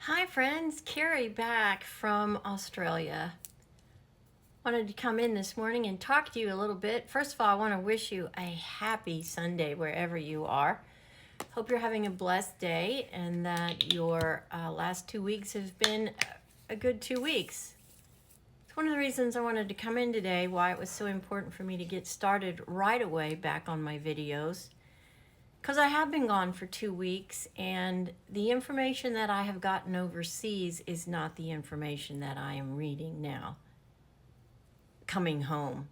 Hi friends, Carrie back from Australia. Wanted to come in this morning and talk to you a little bit. First of all, I want to wish you a happy Sunday wherever you are. Hope you're having a blessed day and that your last 2 weeks have been a good 2 weeks. It's one of the reasons I wanted to come in today, why it was so important for me to get started right away back on my videos. Because I have been gone for 2 weeks, and the information that I have gotten overseas is not the information that I am reading now, coming home.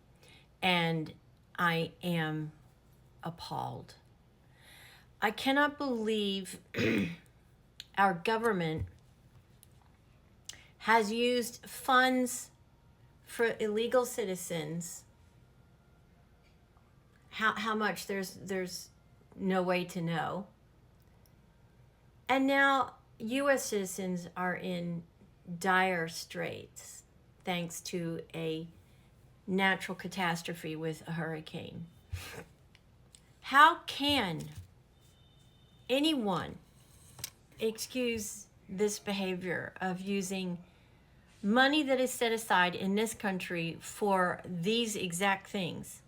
And I am appalled. I cannot believe our government has used funds for illegal citizens. How much there's no way to know. And now U.S. citizens are in dire straits thanks to a natural catastrophe with a hurricane. How can anyone excuse this behavior of using money that is set aside in this country for these exact things?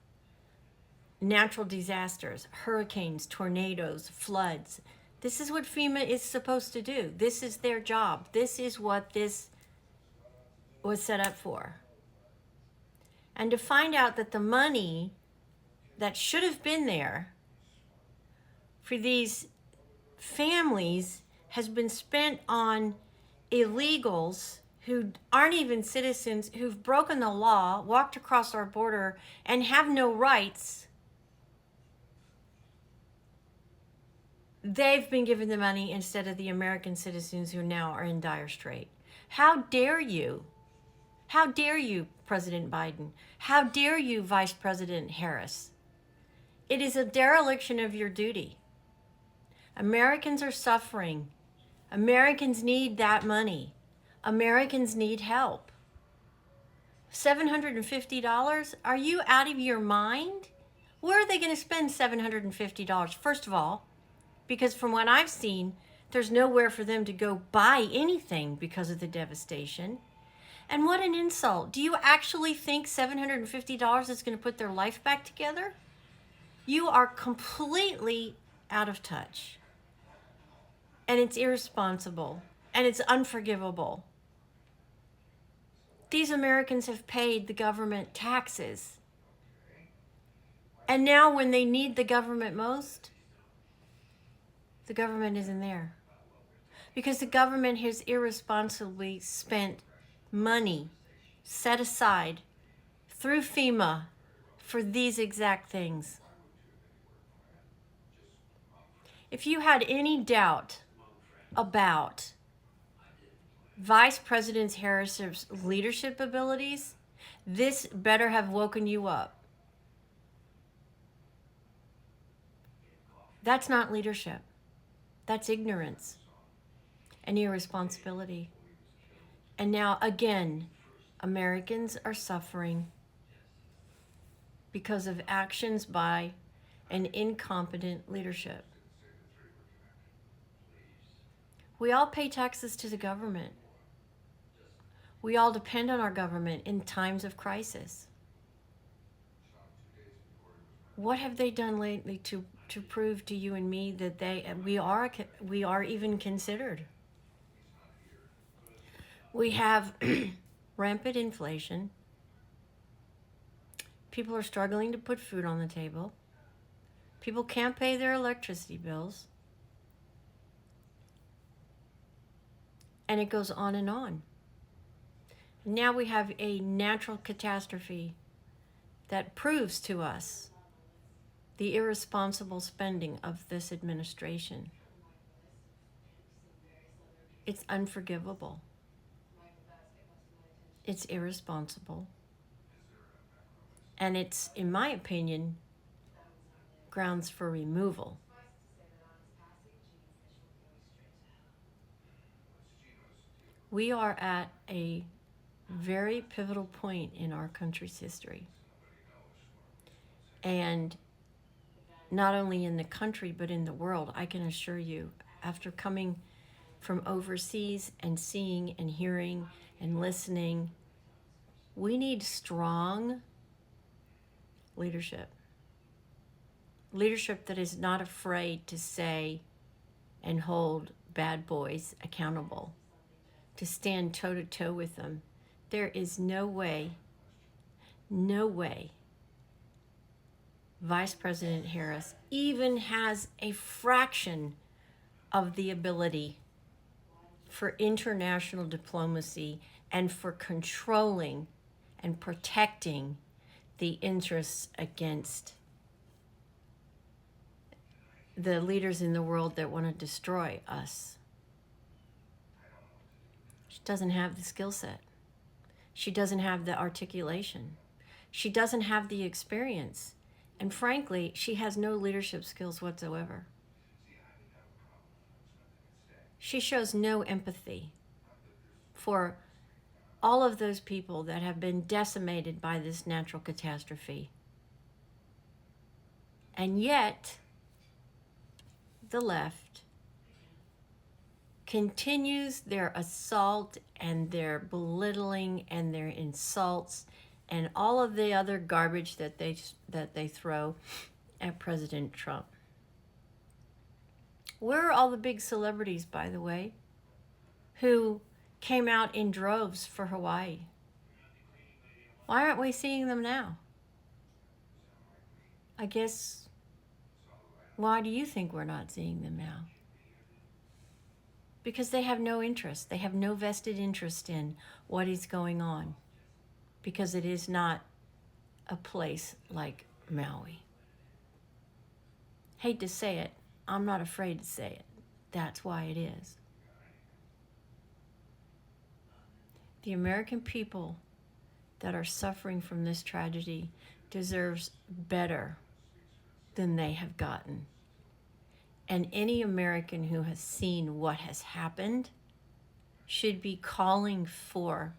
Natural disasters, hurricanes, tornadoes, floods. This is what FEMA is supposed to do. This is their job. This is what this was set up for. And to find out that the money that should have been there for these families has been spent on illegals who aren't even citizens, who've broken the law, walked across our border, and have no rights. They've been given the money instead of the American citizens who now are in dire strait. How dare you? How dare you, President Biden? How dare you, Vice President Harris? It is a dereliction of your duty. Americans are suffering. Americans need that money. Americans need help. $750? Are you out of your mind? Where are they going to spend $750? First of all, because from what I've seen, there's nowhere for them to go buy anything because of the devastation. And what an insult. Do you actually think $750 is going to put their life back together? You are completely out of touch. And it's irresponsible. And it's unforgivable. These Americans have paid the government taxes. And now when they need the government most, the government isn't there. Because the government has irresponsibly spent money set aside through FEMA for these exact things. If you had any doubt about Vice President Harris's leadership abilities, this better have woken you up. That's not leadership. That's ignorance and irresponsibility. And now, again, Americans are suffering because of actions by an incompetent leadership. We all pay taxes to the government. We all depend on our government in times of crisis. What have they done lately to prove to you and me that we are even considered? We have rampant inflation. People are struggling to put food on the table. People can't pay their electricity bills. And it goes on and on. Now we have a natural catastrophe that proves to us the irresponsible spending of this administration. It's unforgivable. It's irresponsible. And it's, in my opinion, grounds for removal. We are at a very pivotal point in our country's history. And not only in the country, but in the world, I can assure you, after coming from overseas and seeing and hearing and listening. We need strong leadership. Leadership that is not afraid to say and hold bad boys accountable, to stand toe to toe with them. There is no way Vice President Harris even has a fraction of the ability for international diplomacy and for controlling and protecting the interests against the leaders in the world that want to destroy us. She doesn't have the skill set. She doesn't have the articulation. She doesn't have the experience. And frankly, she has no leadership skills whatsoever. She shows no empathy for all of those people that have been decimated by this natural catastrophe. And yet, the left continues their assault and their belittling and their insults and all of the other garbage that they throw at President Trump. Where are all the big celebrities, by the way, who came out in droves for Hawaii? Why aren't we seeing them now? I guess, why do you think we're not seeing them now? Because they have no interest. They have no vested interest in what is going on. Because it is not a place like Maui. Hate to say it. I'm not afraid to say it. That's why it is. The American people that are suffering from this tragedy deserves better than they have gotten. And any American who has seen what has happened should be calling for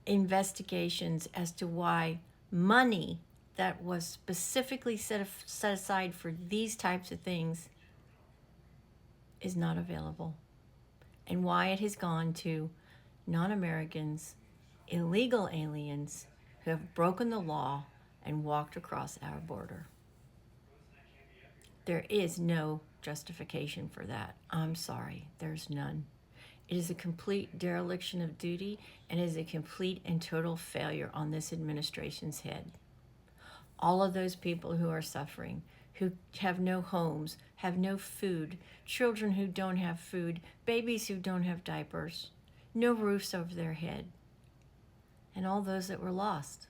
investigations as to why money that was specifically set aside for these types of things is not available, and why it has gone to non-Americans, illegal aliens who have broken the law and walked across our border. There is no justification for that. I'm sorry, there's none. It is a complete dereliction of duty, and it is a complete and total failure on this administration's head. All of those people who are suffering, who have no homes, have no food, children who don't have food, babies who don't have diapers, no roofs over their head, and all those that were lost.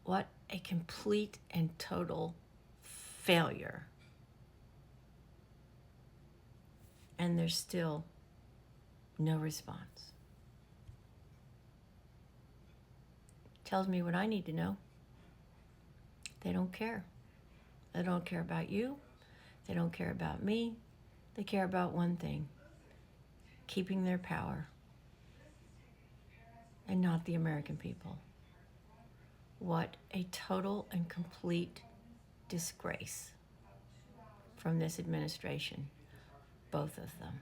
What a complete and total failure. And there's still no response. Tells me what I need to know. They don't care. They don't care about you. They don't care about me. They care about one thing: keeping their power, and not the American people. What a total and complete disgrace from this administration, both of them.